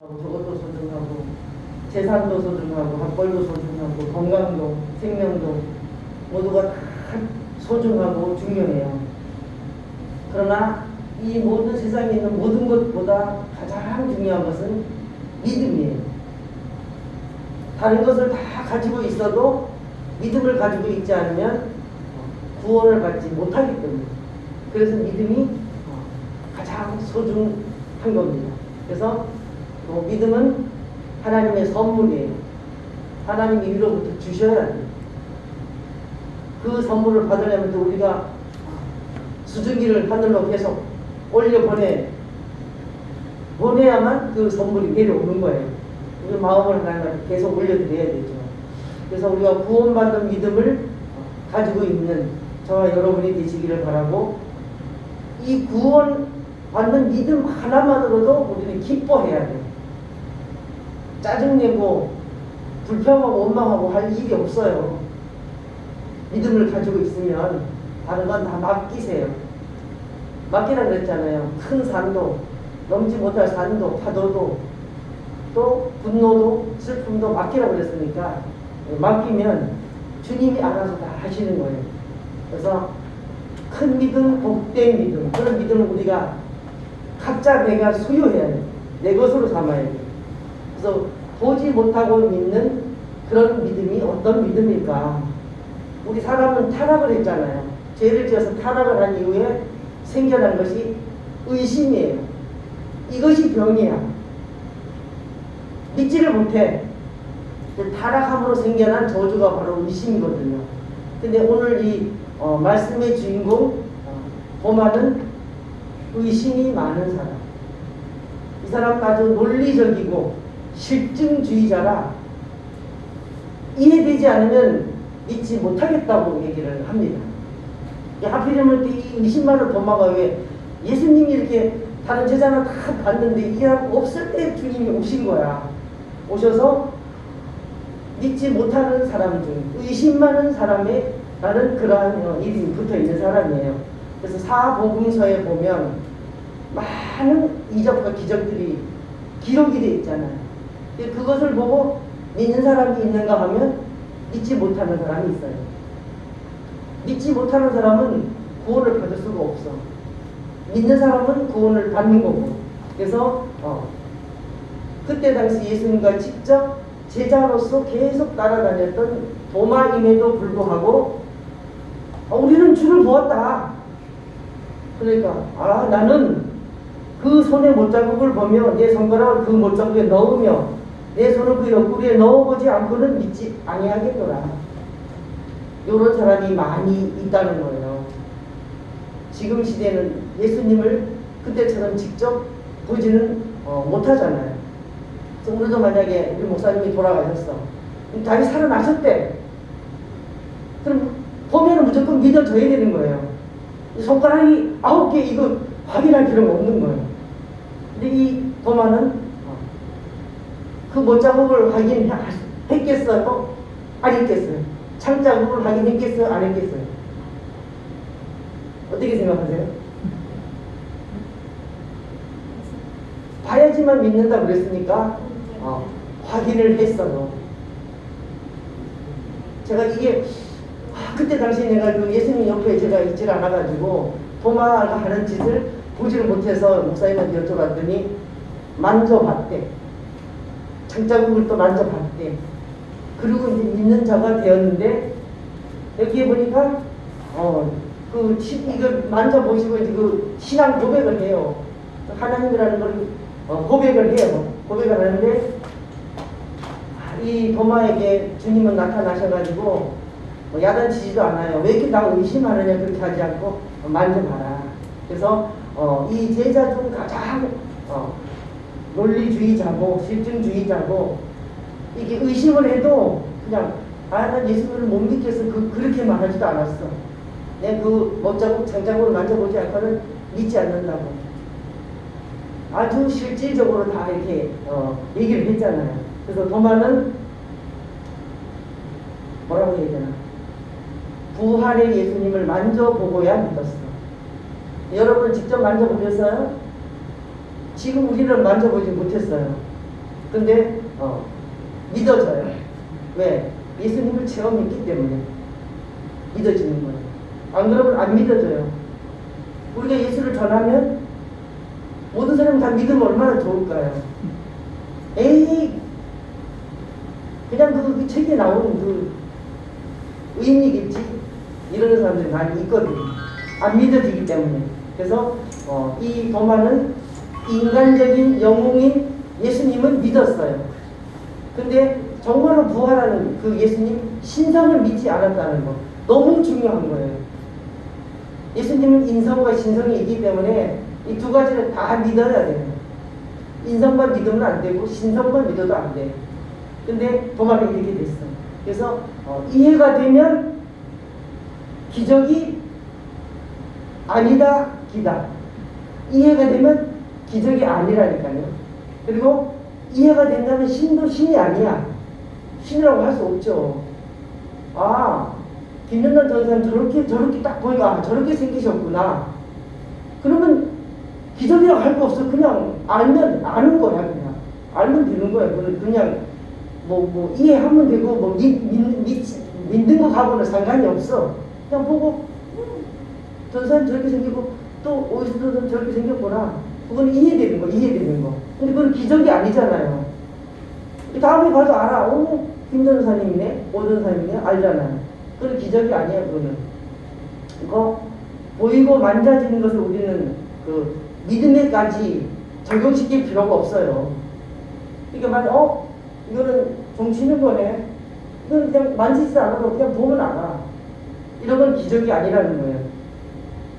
저것도 소중하고 재산도 소중하고 학벌도 소중하고 건강도 생명도 모두가 다 소중하고 중요해요. 그러나 이 모든 세상에 있는 모든 것보다 가장 중요한 것은 믿음이에요. 다른 것을 다 가지고 있어도 믿음을 가지고 있지 않으면 구원을 받지 못하기 때문에, 그래서 믿음이 가장 소중한 겁니다. 그래서 믿음은 하나님의 선물이에요. 하나님이 위로부터 주셔야 돼요. 그 선물을 받으려면 또 우리가 수증기를 하늘로 계속 보내야만 그 선물이 내려오는 거예요. 우리 마음을 하나님께 계속 올려드려야 되죠. 그래서 우리가 구원받은 믿음을 가지고 있는 저와 여러분이 되시기를 바라고, 이 구원받는 믿음 하나만으로도 우리는 기뻐해야 돼요. 짜증내고 불평하고 원망하고 할 일이 없어요. 믿음을 가지고 있으면 다른 건 다 맡기세요. 맡기라 그랬잖아요. 큰 산도, 넘지 못할 산도, 파도도, 또 분노도 슬픔도 맡기라 그랬으니까 맡기면 주님이 알아서 다 하시는 거예요. 그래서 큰 믿음, 복된 믿음, 그런 믿음을 우리가 각자 내가 소유해야 돼요. 내 것으로 삼아야 돼요. 그래서 보지 못하고 믿는 그런 믿음이 어떤 믿음일까? 우리 사람은 타락을 했잖아요. 죄를 지어서 타락을 한 이후에 생겨난 것이 의심이에요. 이것이 병이야. 믿지를 못해. 타락함으로 생겨난 저주가 바로 의심이거든요. 근데 오늘 이 말씀의 주인공 보마는 의심이 많은 사람. 이 사람 아주 논리적이고 실증주의자라 이해되지 않으면 믿지 못하겠다고 얘기를 합니다. 하필이면 이 의심 많은 도마가 왜 예수님이 이렇게 다른 제자는 다 봤는데 이 사람 없을 때 주님이 오신 거야. 오셔서 믿지 못하는 사람 중 의심 많은 사람에 라는 그러한 이름이 붙어있는 사람이에요. 그래서 사복음서에 보면 많은 이적과 기적들이 기록이 되어 있잖아요. 그것을 보고 믿는 사람이 있는가 하면 믿지 못하는 사람이 있어요. 믿지 못하는 사람은 구원을 받을 수가 없어. 믿는 사람은 구원을 받는 거고. 그래서 그때 당시 예수님과 직접 제자로서 계속 따라다녔던 도마임에도 불구하고 우리는 주를 보았다. 그러니까 나는 그 손의 못자국을 보며 내 손가락을 그 못자국에 넣으며 내 손을 그 옆구리에 넣어보지 않고는 믿지 아니하겠노라. 이런 사람이 많이 있다는 거예요. 지금 시대는 예수님을 그때처럼 직접 보지는 못하잖아요. 그래서 우리도 만약에 우리 목사님이 돌아가셨어. 다시 살아나셨대. 그럼 보면은 무조건 믿어줘야 되는 거예요. 손가락이 9개 이거 확인할 필요가 없는 거예요. 근데 이 도마는 그 못자국을 확인했겠어요? 안 했겠어요? 창자국을 확인했겠어요? 안 했겠어요? 어떻게 생각하세요? 봐야지만 믿는다 그랬으니까 확인을 했어요. 제가 이게 그때 당시에 내가 그 예수님 옆에 제가 있질 않아가지고 도마가 하는 짓을 보지를 못해서 목사님한테 여쭤봤더니 만져봤대. 장자국을 또 만져봤대. 그리고 이제 믿는 자가 되었는데 여기에 보니까 이걸 만져보시고 이제 그 신앙 고백을 해요. 하나님이라는 걸 고백을 해요. 고백을 하는데 이 도마에게 주님은 나타나셔가지고 야단치지도 않아요. 왜 이렇게 나 의심하느냐 그렇게 하지 않고 만져봐라. 그래서 이 제자 중 가장 논리주의자고 실증주의자고 이게 의심을 해도 그냥 난 예수님을 못 믿겠어 그렇게 말하지도 않았어. 내 그 못자국 장자국을 만져보지 않고는 믿지 않는다고. 아주 실질적으로 다 이렇게 얘기를 했잖아요. 그래서 도마는 뭐라고 해야 되나? 부활의 예수님을 만져보고야 믿었어. 여러분 직접 만져보셨어요? 지금 우리는 만져보지 못했어요. 근데 믿어져요. 왜? 예수님을 체험했기 때문에 믿어지는 거예요. 안 그러면 안 믿어져요. 우리가 예수를 전하면 모든 사람이 다 믿으면 얼마나 좋을까요? 에이, 그냥 그 책에 나오는 그 의인이겠지? 이러는 사람들이 많이 있거든요. 안 믿어지기 때문에. 그래서 이 도마는 인간적인 영웅인 예수님은 믿었어요. 근데 정말로 부활하는 그 예수님 신성을 믿지 않았다는 거 너무 중요한 거예요. 예수님은 인성과 신성이 있기 때문에 이 두 가지를 다 믿어야 돼요. 인성만 믿으면 안 되고 신성만 믿어도 안 돼요. 근데 도마는 이렇게 됐어. 그래서 이해가 되면 기적이 아니다, 기다. 이해가 되면 기적이 아니라니까요. 그리고 이해가 된다면 신도 신이 아니야. 신이라고 할 수 없죠. 아, 김연단 전사는 저렇게 딱 보니까 저렇게 생기셨구나. 그러면 기적이라고 할 거 없어. 그냥 알면 아는 거야. 그냥 알면 되는 거야. 그냥 뭐 이해하면 되고 뭐 믿는 거 가고는 상관이 없어. 그냥 보고 저 사람 저렇게 생기고 또 어디서도 저렇게 생겼구나. 그건 이해되는 거. 근데 그건 기적이 아니잖아요. 다음에 봐도 알아. 김 전사님이네, 오 전사님이네, 알잖아요. 그건 기적이 아니야. 그거는 그거 보이고 만져지는 것을 우리는 그 믿음에까지 적용시킬 필요가 없어요. 그러니까 이거는 종치는 거네. 이거는 그냥 만지지 않아도 그냥 보면 알아. 이런 건 기적이 아니라는 거예요.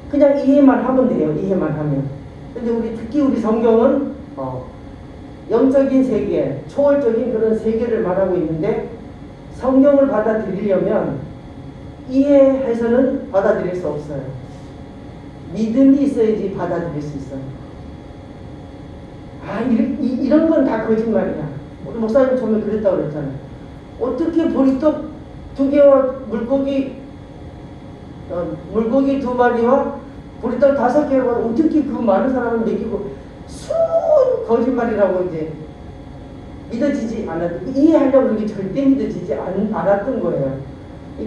그냥 이해만 하면 돼요. 이해만 하면. 근데 특히 우리 성경은 영적인 세계, 초월적인 그런 세계를 말하고 있는데 성경을 받아들이려면 이해해서는 받아들일 수 없어요. 믿음이 있어야지 받아들일 수 있어요. 이런 건 다 거짓말이야. 우리 목사님 처음에 그랬다고 그랬잖아요. 어떻게 보리떡 2개와 물고기 2마리와 보리떡 5개와 어떻게 그 많은 사람을 먹이고 순 거짓말이라고 이제 믿어지지 않았던, 이해하려고 그게 절대 믿어지지 않았던 거예요.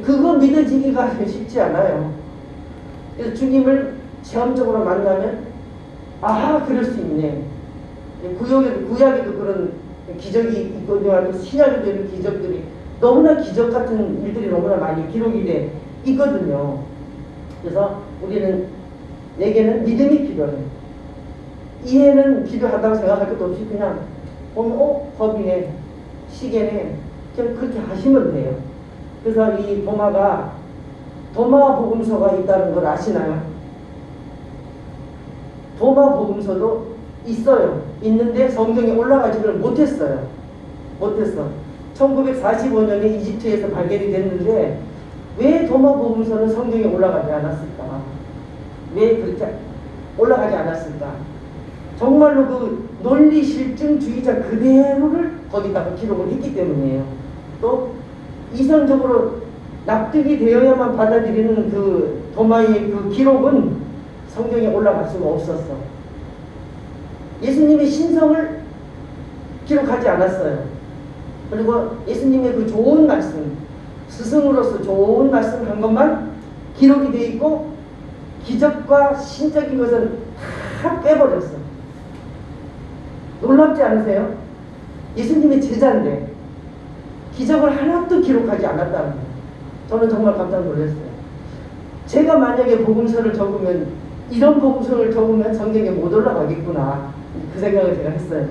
그거 믿어지기가 쉽지 않아요. 그래서 주님을 체험적으로 만나면 그럴 수 있네. 구약에도 그런 기적이 있거든요. 신약에도 이런 기적들이 너무나 기적 같은 일들이 너무나 많이 기록이 돼 있거든요. 그래서 내게는 믿음이 필요해. 이해는 필요하다고 생각할 것도 없이 그냥 보면 법이네, 시계네, 그냥 그렇게 하시면 돼요. 그래서 이 도마 복음서가 있다는 걸 아시나요? 도마 복음서도 있어요. 있는데 성경에 올라가지를 못했어요. 1945년에 이집트에서 발견이 됐는데 왜 도마 복음서는 성경에 올라가지 않았을까? 왜 그렇게 올라가지 않았을까? 정말로 그 논리 실증주의자 그대로를 거기다가 기록을 했기 때문이에요. 또 이성적으로 납득이 되어야만 받아들이는 그 도마의 그 기록은 성경에 올라갈 수가 없었어. 예수님의 신성을 기록하지 않았어요. 그리고 예수님의 그 좋은 말씀, 스승으로서 좋은 말씀 한 것만 기록이 되어 있고 기적과 신적인 것은 다 빼버렸어. 놀랍지 않으세요? 예수님의 제자인데 기적을 하나도 기록하지 않았다는 거예요. 저는 정말 깜짝 놀랐어요. 제가 만약에 복음서를 적으면, 이런 복음서를 적으면 성경에 못 올라가겠구나, 그 생각을 제가 했어요.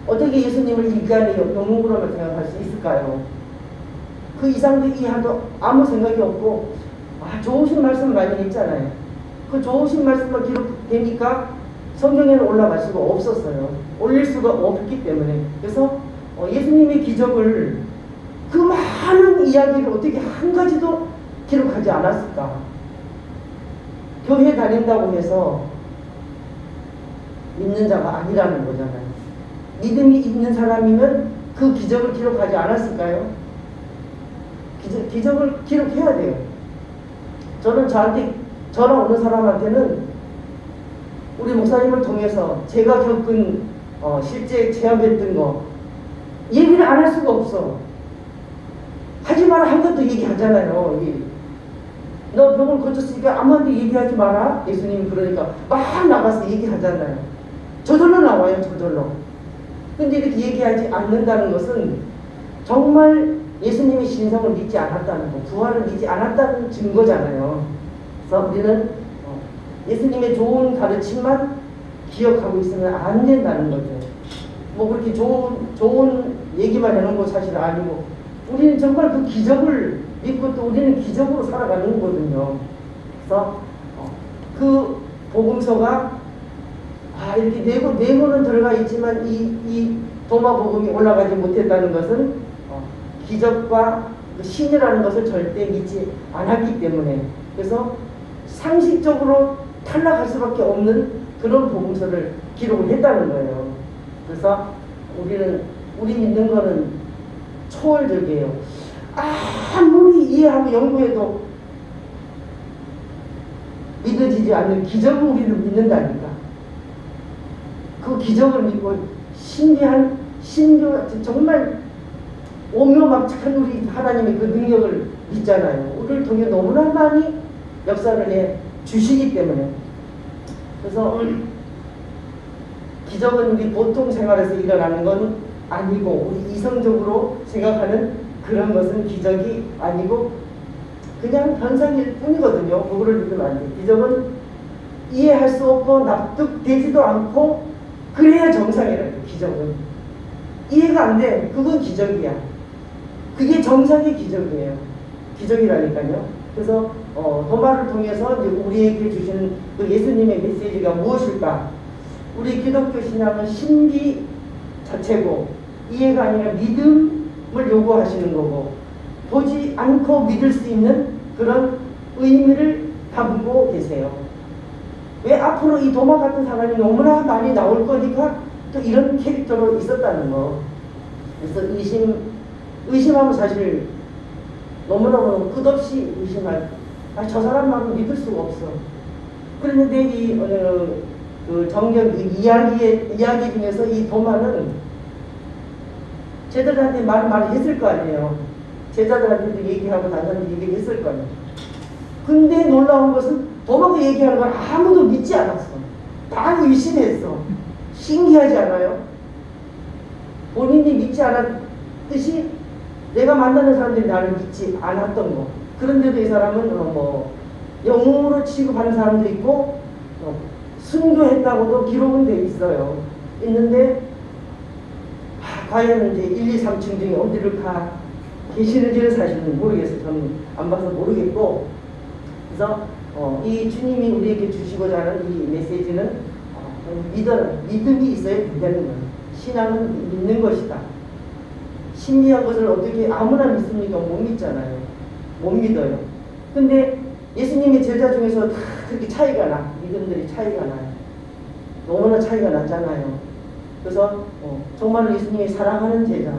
어떻게 예수님을 인간의 영웅으로만 생각할 수 있을까요? 그 이상도 이하도 아무 생각이 없고 좋으신 말씀 많이 했잖아요. 그 좋으신 말씀만 기록되니까 성경에는 올라갈 수가 없었어요. 올릴 수가 없기 때문에. 그래서 예수님의 기적을, 그 많은 이야기를 어떻게 한 가지도 기록하지 않았을까? 교회 다닌다고 해서 믿는 자가 아니라는 거잖아요. 믿음이 있는 사람이면 그 기적을 기록하지 않았을까요? 기적을 기록해야 돼요. 저는 저랑 오는 사람한테는 우리 목사님을 통해서 제가 겪은 실제 체험했던 거 얘기를 안 할 수가 없어. 하지 마라 한 것도 얘기하잖아요. 너 병을 거쳤으니까 아무한테 얘기하지 마라. 예수님이 그러니까 막 나가서 얘기하잖아요. 저절로 나와요. 저절로. 근데 이렇게 얘기하지 않는다는 것은 정말 예수님의 신성을 믿지 않았다는 거, 부활을 믿지 않았다는 증거잖아요. 그래서 우리는 예수님의 좋은 가르침만 기억하고 있으면 안 된다는 거죠. 뭐 그렇게 좋은 얘기만 해놓은 거 사실 아니고, 우리는 정말 그 기적을 믿고 또 우리는 기적으로 살아가는 거거든요. 그래서 그 복음서가 이렇게 네 권은 들어가 있지만 이 도마 복음이 올라가지 못했다는 것은 기적과 그 신이라는 것을 절대 믿지 않았기 때문에, 그래서 상식적으로 탈락할 수밖에 없는 그런 복음서를 기록을 했다는 거예요. 그래서 우리 믿는 거는 초월적이에요. 아무리 이해하고 연구해도 믿어지지 않는 기적을 우리는 믿는다니까. 그 기적을 믿고 신비한 정말 오묘막측한 우리 하나님의 그 능력을 믿잖아요. 우리를 통해 너무나 많이 역사를 해 주시기 때문에. 그래서 기적은 우리 보통 생활에서 일어나는 건 아니고, 우리 이성적으로 생각하는 그런 것은 기적이 아니고 그냥 현상일 뿐이거든요. 그거를 믿으면 안 돼요. 기적은 이해할 수 없고 납득되지도 않고 그래야 정상이라요. 기적은 이해가 안 돼. 그건 기적이야. 그게 정상의 기적이에요. 기적이라니까요. 그래서 도마를 통해서 이제 우리에게 주시는 그 예수님의 메시지가 무엇일까? 우리 기독교 신앙은 신비 자체고 이해가 아니라 믿음을 요구하시는 거고, 보지 않고 믿을 수 있는 그런 의미를 담고 계세요. 왜 앞으로 이 도마 같은 사람이 너무나 많이 나올 거니까 또 이런 캐릭터로 있었다는 거. 그래서 의심하면 사실 너무너무 끝없이 의심할, 저 사람만은 믿을 수가 없어. 그런데 그 정경 이야기 중에서 이 도마는 제자들한테 말을 했을 거 아니에요. 제자들한테도 얘기하고 다른한테 얘기했을 거 아니에요. 근데 놀라운 것은 도마가 얘기하는 걸 아무도 믿지 않았어. 다 의심했어. 신기하지 않아요? 본인이 믿지 않았듯이 내가 만나는 사람들이 나를 믿지 않았던 거. 그런데도 이 사람은 영웅으로 취급하는 사람도 있고 순교했다고도 기록은 돼 있어요. 있는데 과연 이제 1, 2, 3층 중에 어디를 계시는지는 사실은 모르겠어요. 저는 안 봐서 모르겠고. 그래서 이 주님이 우리에게 주시고자 하는 이 메시지는 믿음이 있어야 된다는 거예요. 신앙은 믿는 것이다. 신비한 것을 어떻게 아무나 믿습니까? 못 믿잖아요. 못 믿어요. 근데 예수님의 제자 중에서 다 그렇게 차이가 나. 믿음들이 차이가 나요. 너무나 차이가 났잖아요. 그래서 정말 예수님이 사랑하는 제자,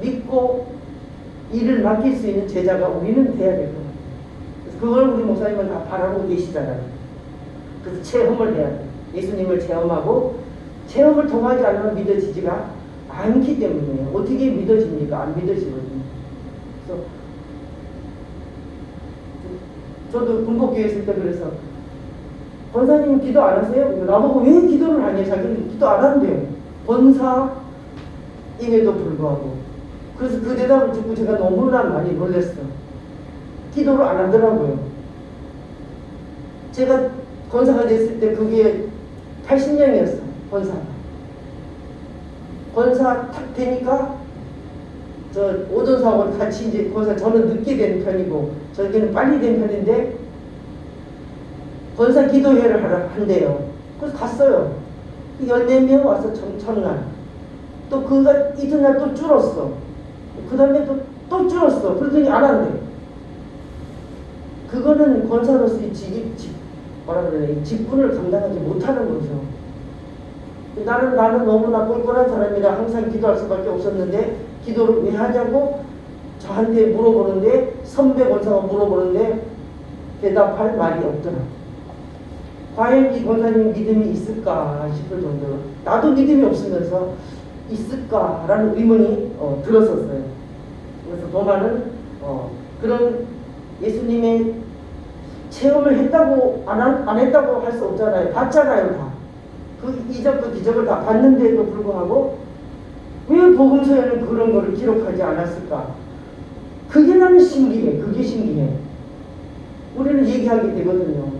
믿고 일을 맡길 수 있는 제자가 우리는 돼야 될 거예요. 그걸 우리 목사님은 다 바라고 계시잖아요. 그래서 체험을 해야 돼요. 예수님을 체험하고, 체험을 통하지 않으면 믿어지지가 않기 때문이에요. 어떻게 믿어집니까? 안 믿어지거든요. 그래서 저도 군복교회 있을 때 그래서 권사님 기도 안 하세요? 나보고 왜 기도를 하냐? 자기는 기도 안 한대요. 권사임에도 불구하고. 그래서 그 대답을 듣고 제가 너무나 많이 놀랐어요. 기도를 안 하더라고요. 제가 권사가 됐을 때 그게 80년이었어. 권사 탁 되니까 오전사하고 같이 이제 권사, 저는 늦게 된 편이고 저기는 빨리 된 편인데 권사 기도회를 한대요. 그래서 갔어요. 14명 와서 첫날. 또 그가 이튿날 또 줄었어. 그 다음에 또 줄었어. 그러더니 안 한대. 그거는 권사로서의 직분을 감당하지 못하는 거죠. 나는 너무나 꼴꼴한 사람이라 항상 기도할 수밖에 없었는데, 기도를 왜 하냐고 저한테 물어보는데, 선배 권사가 물어보는데 대답할 말이 없더라. 과연 이 권사님 믿음이 있을까 싶을 정도로 나도 믿음이 없으면서 있을까라는 의문이 들었었어요. 그래서 도마는 그런 예수님의 체험을 했다고 안 했다고 할 수 없잖아요. 봤잖아요, 다. 그 이적과 기적을 다 봤는데도 불구하고 왜 복음서에는 그런 거를 기록하지 않았을까? 그게 나는 신기해. 그게 신기해. 우리는 얘기하게 되거든요.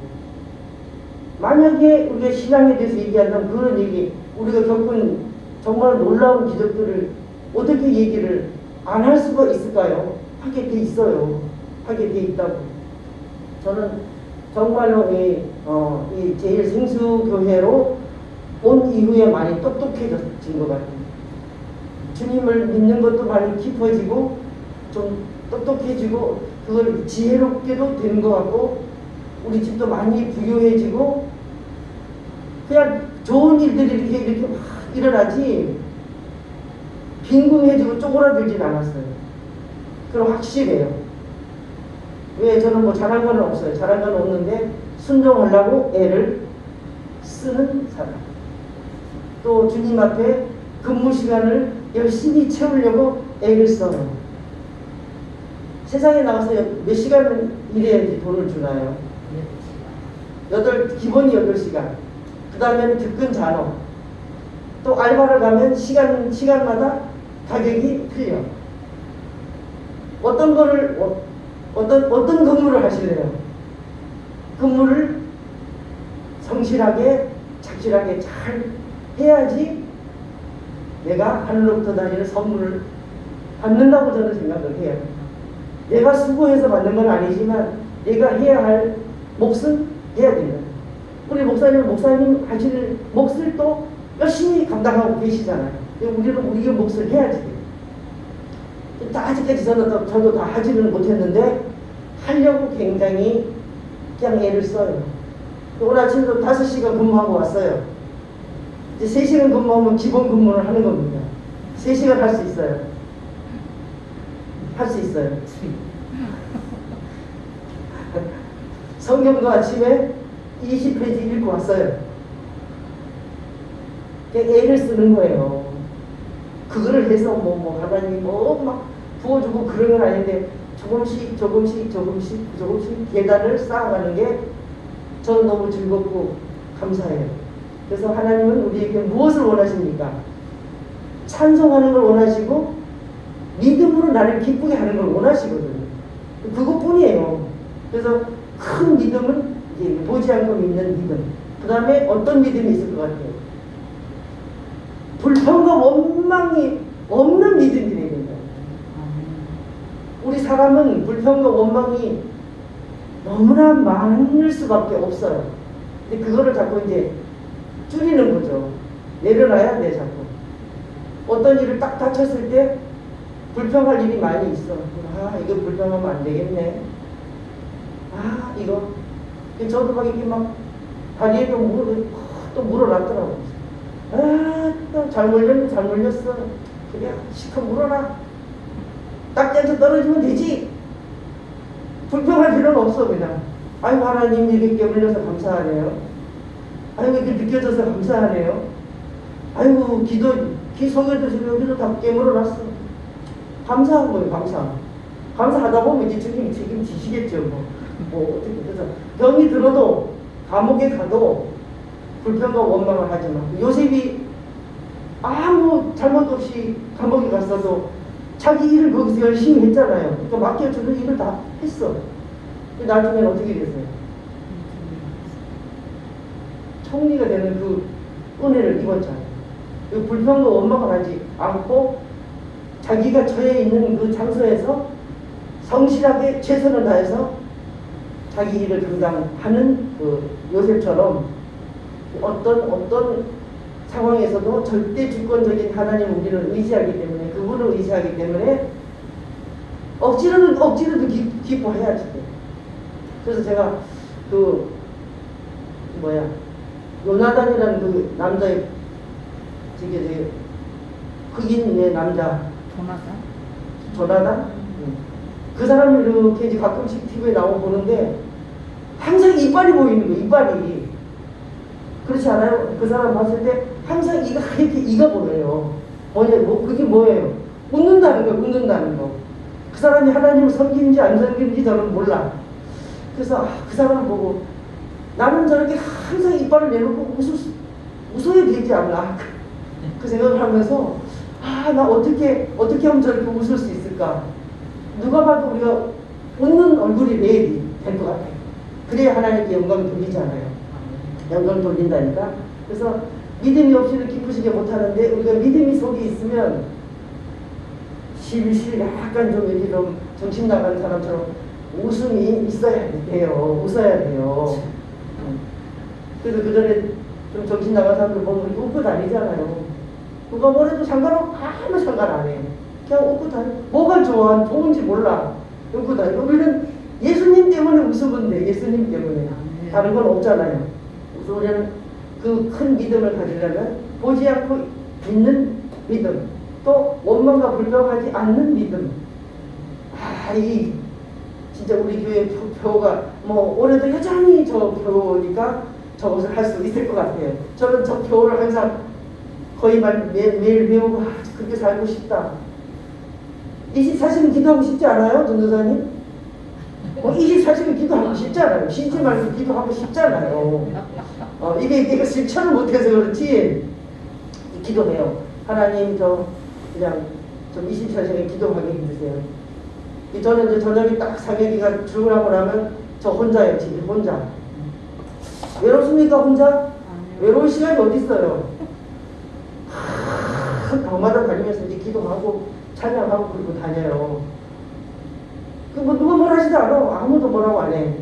만약에 우리가 신앙에 대해서 얘기한다면 그런 얘기, 우리가 겪은 정말 놀라운 기적들을 어떻게 얘기를 안 할 수가 있을까요? 하게 돼 있어요. 하게 돼 있다고. 저는 정말로 이 제일 생수교회로 온 이후에 많이 똑똑해진 것 같아요. 주님을 믿는 것도 많이 깊어지고 좀 똑똑해지고 그걸 지혜롭게도 되는 것 같고 우리 집도 많이 부유해지고 그냥 좋은 일들이 이렇게 막 일어나지 빈궁해지고 쪼그라들진 않았어요. 그럼 확실해요. 왜 저는 뭐 잘한 건 없어요. 잘한 건 없는데 순종하려고 애를 쓰는 사람. 또 주님 앞에 근무 시간을 열심히 채우려고 애를 써요. 세상에 나가서 몇 시간 일해야지 돈을 주나요? 기본이 8시간. 그 다음에는 특근 잔업. 또 알바를 가면 시간마다 가격이 틀려. 어떤 근무를 하실래요? 근무를 성실하게, 착실하게 잘 해야지 내가 하늘로부터 다니는 선물을 받는다고 저는 생각을 해요. 내가 수고해서 받는 건 아니지만 내가 해야 할 몫은 해야 된다. 우리 목사님 하시는 몫을 또 열심히 감당하고 계시잖아요. 우리는 우리의 몫을 해야지 돼요. 아직까지 저도 다 하지는 못했는데 하려고 굉장히 그냥 애를 써요. 오늘 아침도 5시간 근무하고 왔어요. 이제 3시간 근무하면 기본 근무를 하는 겁니다. 3시간 할 수 있어요. 할 수 있어요. 성경도 아침에 20페이지 읽고 왔어요. 그냥 애를 쓰는 거예요. 그거를 해서 하나님이 막 부어주고 그런 건 아닌데 조금씩 계단을 쌓아가는 게 저는 너무 즐겁고 감사해요. 그래서 하나님은 우리에게 무엇을 원하십니까? 찬송하는 걸 원하시고 믿음으로 나를 기쁘게 하는 걸 원하시거든요. 그것뿐이에요. 그래서 큰 믿음은 이제 보지 않고 믿는 믿음. 그 다음에 어떤 믿음이 있을 것 같아요? 불평과 원망이 없는 믿음이 되야 된다. 우리 사람은 불평과 원망이 너무나 많을 수밖에 없어요. 근데 그거를 자꾸 이제 줄이는 거죠. 내려놔야 돼, 자꾸. 어떤 일을 딱 다쳤을 때 불평할 일이 많이 있어. 이거 불평하면 안 되겠네. 이거. 저도 막 이렇게 막 다리에 또 물어놨더라고. 잘 물렸어. 그래, 시커 물어라. 딱지한테 떨어지면 되지. 불평할 필요는 없어, 그냥. 아이고, 하나님 이렇게 물려서 감사하네요. 아이고, 이렇게 느껴져서 감사하네요. 아이고, 귀 속에도 지금 여기도 다 깨물어놨어. 감사한 거예요, 감사하다 보면 이제 주님이 책임지시겠죠, 어떻게. 그래서 병이 들어도, 감옥에 가도 불평과 원망을 하지 마. 요셉이 아무 잘못 없이 감옥에 갔어도 자기 일을 거기서 열심히 했잖아요. 그러니까 맡겨주는 일을 다 했어. 나중에는 어떻게 됐어요? 총리가 되는 그 은혜를 입었잖아요. 그 불평과 원망을 하지 않고 자기가 처해 있는 그 장소에서 성실하게 최선을 다해서 자기 일을 감당하는 그 요셉처럼 어떤 상황에서도 절대 주권적인 하나님을 우리는 의지하기 때문에, 그분을 의지하기 때문에 억지로도 기뻐해야지. 그래서 제가 요나단이라는 그 남자의 흑인의 남자 조나단? 그 사람을 이렇게 이제 가끔씩 TV에 나오고 보는데 항상 이빨이 보이는 거예요. 이빨이. 그렇지 않아요? 그 사람 봤을 때 항상 이가 이렇게 이가 보여요. 그게 뭐예요? 웃는다는 거예요. 웃는다는 거. 그 사람이 하나님을 섬기는지 안 섬기는지 저는 몰라. 그래서 그 사람 보고 나는 저렇게 항상 이빨을 내놓고 웃어야 되지 않나 그 생각을 하면서 나 어떻게 하면 저렇게 웃을 수 있을까? 누가 봐도 우리가 웃는 얼굴이 될 것 같아요. 그래야 하나님께 영광을 돌리잖아요. 영광을 돌린다니까. 그래서 믿음이 없이는 기쁘시게 못하는데 우리가 믿음이 속에 있으면 실실 약간 좀 이렇게 좀 정신 나간 사람처럼 웃음이 있어야 돼요. 웃어야 돼요. 그래서 그 전에 좀 정신 나간 사람들 보면 우리 웃고 다니잖아요. 누가 뭐래도 상관없고 아무 상관 안 해. 그냥 웃고 다니. 뭐가 좋은지 몰라. 웃고 다니고. 우리는 예수님 때문에 웃으면 돼. 예수님 때문에. 다른 건 없잖아요. 그래서 우리는 그 큰 믿음을 가지려면 보지 않고 믿는 믿음. 또 원망과 불평하지 않는 믿음. 이 진짜 우리 교회 표가 뭐 올해도 여전히 저 표니까 저것을 할 수 있을 것 같아요. 저는 저 표를 항상 거의 매일 배우고 그렇게 살고 싶다. 24시간 기도하고 싶지 않아요? 전도사님? 24시간 기도하고 싶잖아요. 쉬지 말고 기도하고 싶잖아요. 이게 실천을 못해서 그렇지 기도해요. 하나님 그냥 좀 24시간 기도하게 해주세요. 저는 이제 저녁에 딱 상혁이가 출근하고 나면 저 혼자예요. 집에 혼자. 외롭습니까 혼자? 외로운 시간이 어디 있어요? 방마다 다니면서 이제 기도하고 찬양하고 그러고 다녀요. 뭐 누가 뭘 하지도 않아. 아무도 뭐라고 안 해.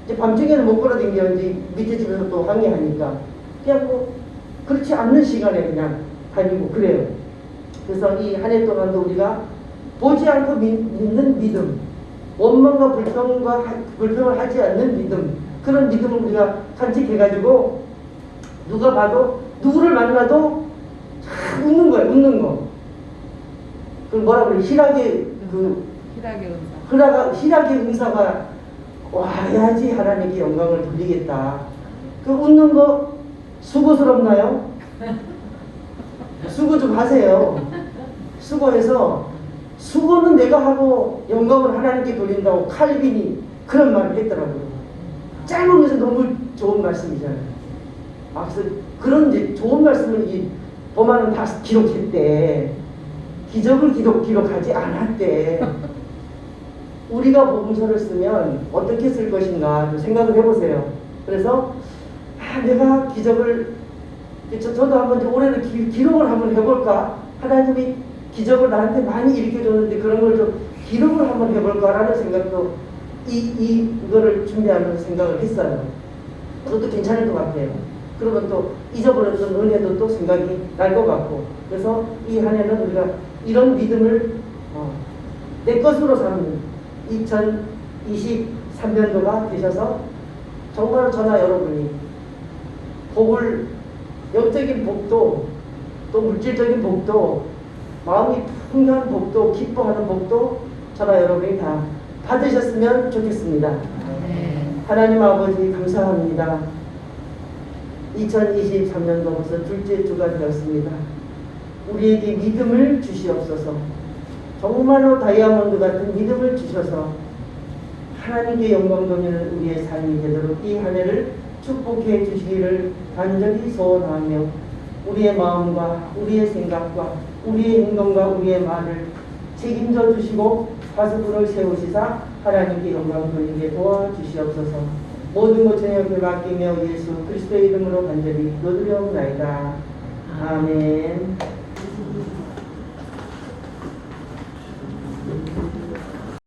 이제 밤중에는 못 걸어다녀. 이제 밑에 집에서 또 항의하니까. 그냥 뭐 그렇지 않는 시간에 그냥 다니고 그래요. 그래서 이 한 해 동안도 우리가 보지 않고 믿는 믿음, 원망과 불평을 하지 않는 믿음, 그런 믿음을 우리가 간직해가지고 누가 봐도 누구를 만나도 웃는 거예요. 웃는 거. 그 뭐라 그래? 희락의 은사가 와야지 하나님께 영광을 돌리겠다. 그 웃는 거 수고스럽나요? 수고 좀 하세요. 수고해서 수고는 내가 하고 영광을 하나님께 돌린다고 칼빈이 그런 말을 했더라고요. 짧으면서 너무 좋은 말씀이잖아요. 그래서 그런 이제 좋은 말씀을 이 보마는 다 기록했대. 기적을 기록하지 않았대. 우리가 복음서를 쓰면 어떻게 쓸 것인가 좀 생각을 해보세요. 그래서 내가 기적을 저도 한번 올해는 기록을 한번 해볼까? 하나님이 기적을 나한테 많이 일으켜줬는데 그런 걸 좀 기록을 한번 해볼까라는 생각도 이거를 준비하면서 생각을 했어요. 그것도 괜찮을 것 같아요. 그러면 또 잊어버렸던 은혜도 또 생각이 날 것 같고. 그래서 이 한 해는 우리가 이런 믿음을 내 것으로 삼는 2023년도가 되셔서 정말 저나 여러분이 복을, 영적인 복도 또 물질적인 복도 마음이 풍요한 복도 기뻐하는 복도 저나 여러분이 다 받으셨으면 좋겠습니다. 하나님 아버지 감사합니다. 2023년도 벌써 둘째 주가 되었습니다. 우리에게 믿음을 주시옵소서. 정말로 다이아몬드 같은 믿음을 주셔서 하나님께 영광 돌리는 우리의 삶이 되도록 이 한 해를 축복해 주시기를 간절히 소원하며 우리의 마음과 우리의 생각과 우리의 행동과 우리의 말을 책임져 주시고 화수분을 세우시사 하나님께 영광 돌리게 도와주시옵소서. 모든 것 저녁에 맡기며 예수 그리스도의 이름으로 간절히 기도드려옵나이다. 아멘.